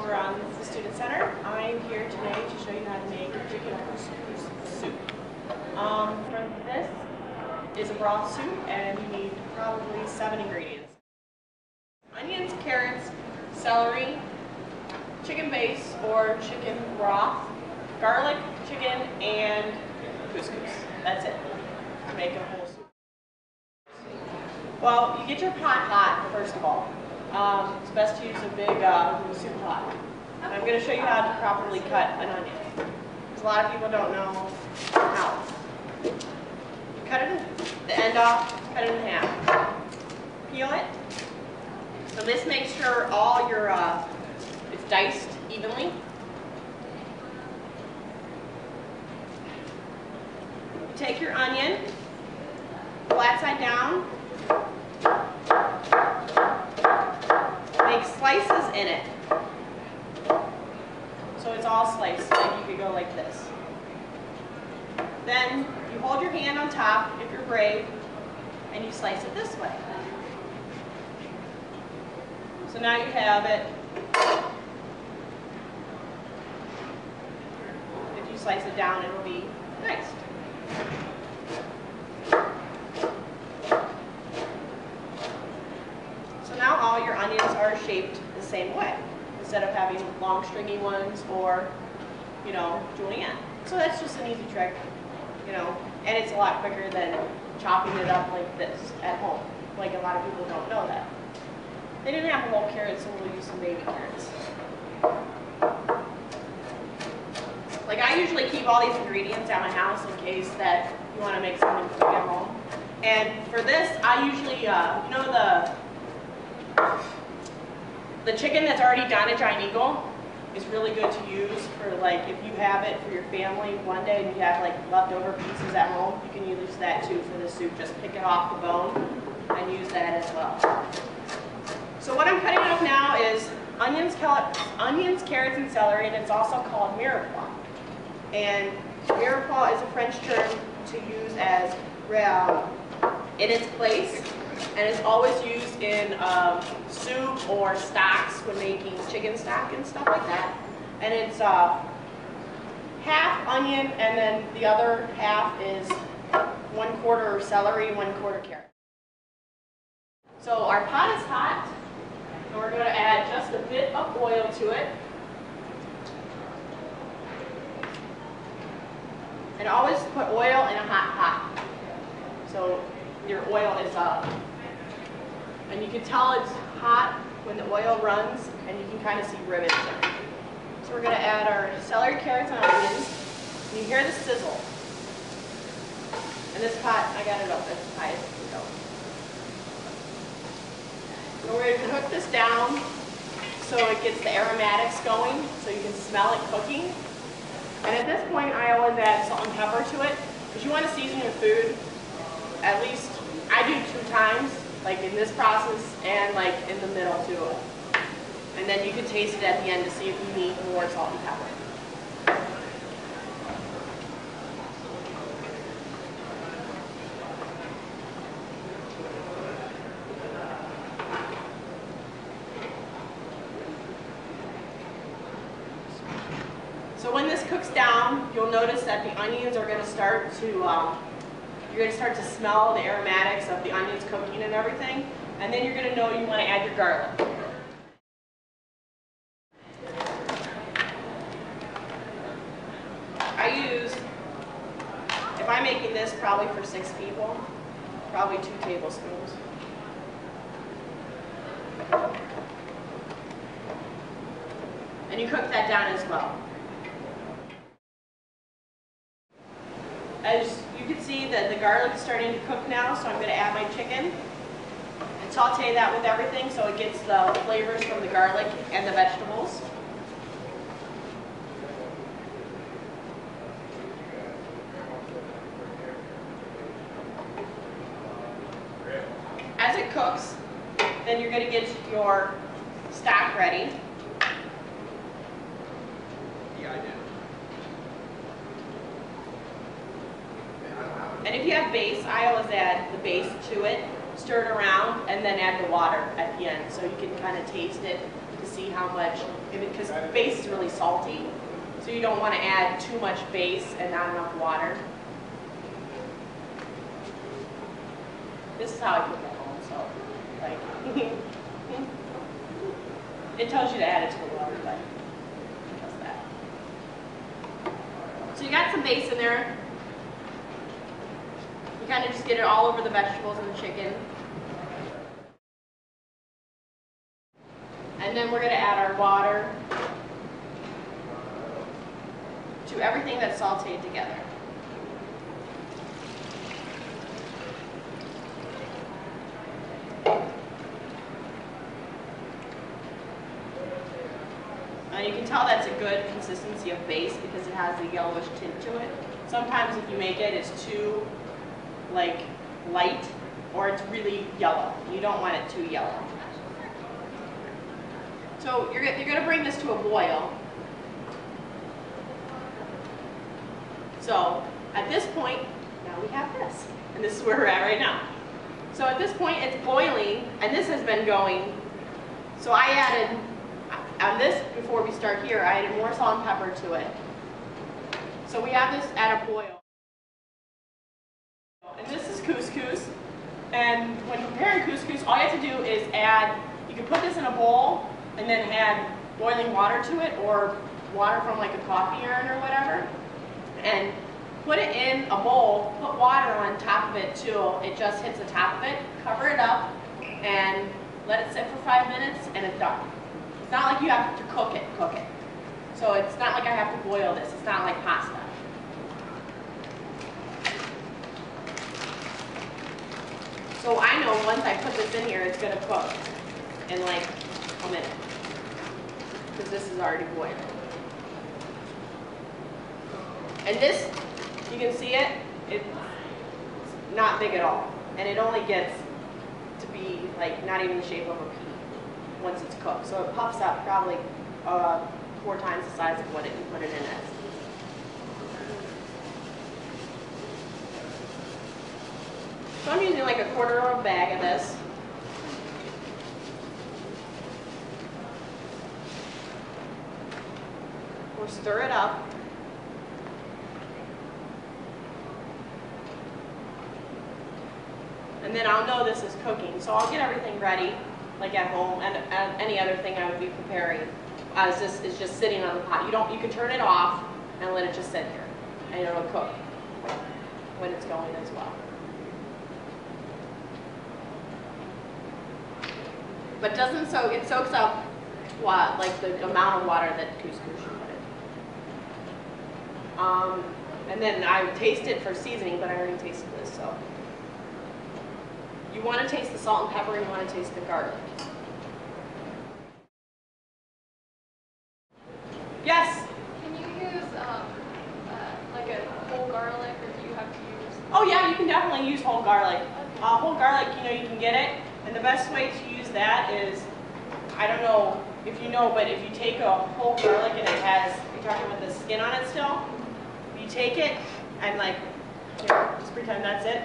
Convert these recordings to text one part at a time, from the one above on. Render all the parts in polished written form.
We're on the Student Center. I'm here today to show you how to make chicken couscous soup. For this is a broth soup, and you need probably 7 ingredients: onions, carrots, celery, chicken base or chicken broth, garlic, chicken, and couscous. That's it. Make a whole soup. Well, you get your pot hot first of all. It's best to use a big soup pot. And I'm going to show you how to properly cut an onion, because a lot of people don't know how. You cut it, the end off, cut it in half. Peel it. So this makes sure all your it's diced evenly. You take your onion, flat side down. Make slices in it. So it's all sliced, like you could go like this. Then you hold your hand on top, if you're brave, and you slice it this way. So now you have it. If you slice it down, it'll be nice. Now all your onions are shaped the same way, instead of having long stringy ones or, julienne. So that's just an easy trick, and it's a lot quicker than chopping it up like this at home. Like, a lot of people don't know that. They didn't have whole carrots, so we'll use some baby carrots. Like, I usually keep all these ingredients at my house in case that you want to make something quick at home. And for this, I usually, the chicken that's already done at Giant Eagle is really good to use for, like, if you have it for your family one day and you have like leftover pieces at home, you can use that too for the soup. Just pick it off the bone and use that as well. So what I'm cutting up now is onions, carrots, and celery, and it's also called mirepoix. And mirepoix is a French term to use as in its place. And it's always used in soup or stocks when making chicken stock and stuff like that. And it's half onion, and then the other half is 1/4 celery, 1/4 carrot. So our pot is hot, and we're going to add just a bit of oil to it. And always put oil in a hot pot. So your oil is up. And you can tell it's hot when the oil runs, and you can kind of see rivets there. So we're going to add our celery, carrots, and onions. And you hear the sizzle. And this pot, I got it up as high as it can go. So we're going to cook this down so it gets the aromatics going, so you can smell it cooking. And at this point, I always add salt and pepper to it, because you want to season your food at least, I do 2 times, like in this process and like in the middle too. And then you can taste it at the end to see if you need more salt and pepper. So when this cooks down, you'll notice that the onions are going to start to you're going to start to smell the aromatics of the onions cooking and everything, and then you're going to know you want to add your garlic. If I'm making this probably for 6 people, probably 2 tablespoons. And you cook that down as well. As you can see that the garlic is starting to cook now, so I'm going to add my chicken and saute that with everything so it gets the flavors from the garlic and the vegetables. As it cooks, then you're going to get your stock ready. Yeah, I do. And if you have base, I always add the base to it, stir it around, and then add the water at the end so you can kind of taste it to see how much, because base is really salty, so you don't want to add too much base and not enough water. This is how I cook at home, so like it tells you to add it to the water, but it does that. So you got some base in there. You kind of just get it all over the vegetables and the chicken. And then we're going to add our water to everything that's sauteed together. Now you can tell that's a good consistency of base because it has the yellowish tint to it. Sometimes if you make it, it's too like light or it's really yellow. You don't want it too yellow. So you're going to bring this to a boil. So at this point, now we have this. And this is where we're at right now. So at this point it's boiling and this has been going. So I added, on this, before we start here, I added more salt and pepper to it. So we have this at a boil. And this is couscous. And when preparing couscous, all you have to do is add, you can put this in a bowl and then add boiling water to it or water from like a coffee urn or whatever. And put it in a bowl, put water on top of it till it just hits the top of it, cover it up, and let it sit for 5 minutes and it's done. It's not like you have to cook it. So it's not like I have to boil this. It's not like pasta. So I know once I put this in here, it's going to cook in like a minute. Because this is already boiling. And this, you can see it, it's not big at all. And it only gets to be like not even the shape of a pea once it's cooked. So it puffs up probably 4 times the size of what you put it in as. So I'm using like a quarter of a bag of this. We'll stir it up. And then I'll know this is cooking. So I'll get everything ready, like at home, and any other thing I would be preparing. This is just sitting on the pot. You can turn it off and let it just sit here, and it'll cook when it's going as well. But doesn't soak. It soaks up what, like the amount of water that couscous should put in. And then I taste it for seasoning, but I already tasted this, so. You want to taste the salt and pepper, and you want to taste the garlic. Yes? Can you use like a whole garlic, or do you have to use? Oh yeah, you can definitely use whole garlic. Whole garlic, you can get it, and the best way to use that is, I don't know if you know, but if you take a whole garlic and it has, you're talking about the skin on it still, you take it and like, here, just pretend that's it.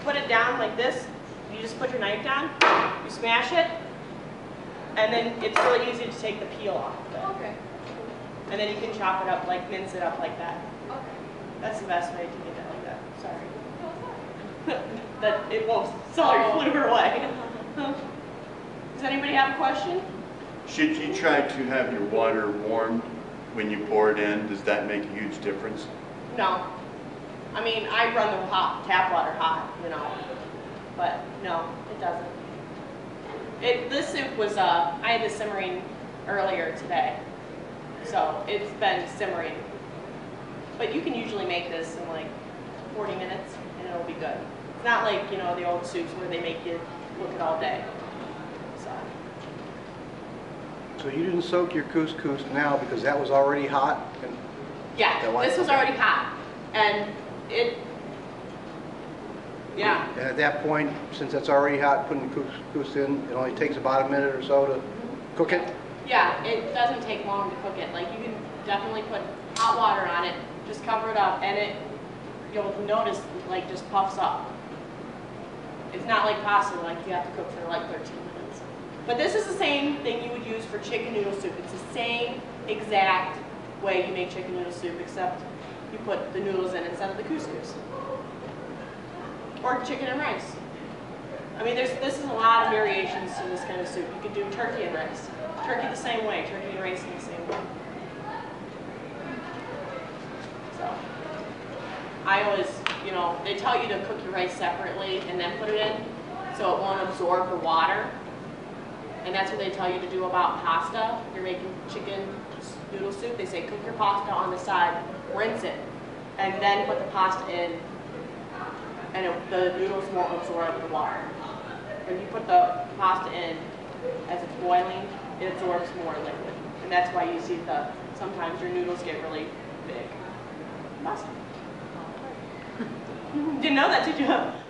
Put it down like this, you just put your knife down, you smash it, and then it's really easy to take the peel off of it. Okay. And then you can chop it up, like mince it up like that. Okay. That's the best way to get it like that. Sorry. That it won't, sorry, flew her away. Does anybody have a question? Should you try to have your water warmed when you pour it in? Does that make a huge difference? No. I mean, I run the tap water hot, but no, it doesn't. This soup was, I had this simmering earlier today, so it's been simmering. But you can usually make this in like 40 minutes, and it'll be good. It's not like, the old soups where they make you cook it all day. So you didn't soak your couscous now because that was already hot? Yeah, this was already hot, and yeah. And at that point, since it's already hot, putting the couscous in, it only takes about a minute or so to cook it? Yeah, it doesn't take long to cook it. Like, you can definitely put hot water on it, just cover it up, and you'll notice, like, just puffs up. It's not like pasta, like you have to cook for like 13 minutes. But this is the same thing you would use for chicken noodle soup. It's the same exact way you make chicken noodle soup, except you put the noodles in instead of the couscous. Or chicken and rice. I mean, this is a lot of variations to this kind of soup. You could do turkey and rice. Turkey the same way, turkey and rice in the same way. So, I always, you know, they tell you to cook your rice separately and then put it in so it won't absorb the water. And that's what they tell you to do about pasta. If you're making chicken noodle soup, they say cook your pasta on the side, rinse it, and then put the pasta in, and the noodles won't absorb the water. When you put the pasta in as it's boiling, it absorbs more liquid. And that's why you see sometimes your noodles get really big. Awesome. Didn't know that, did you?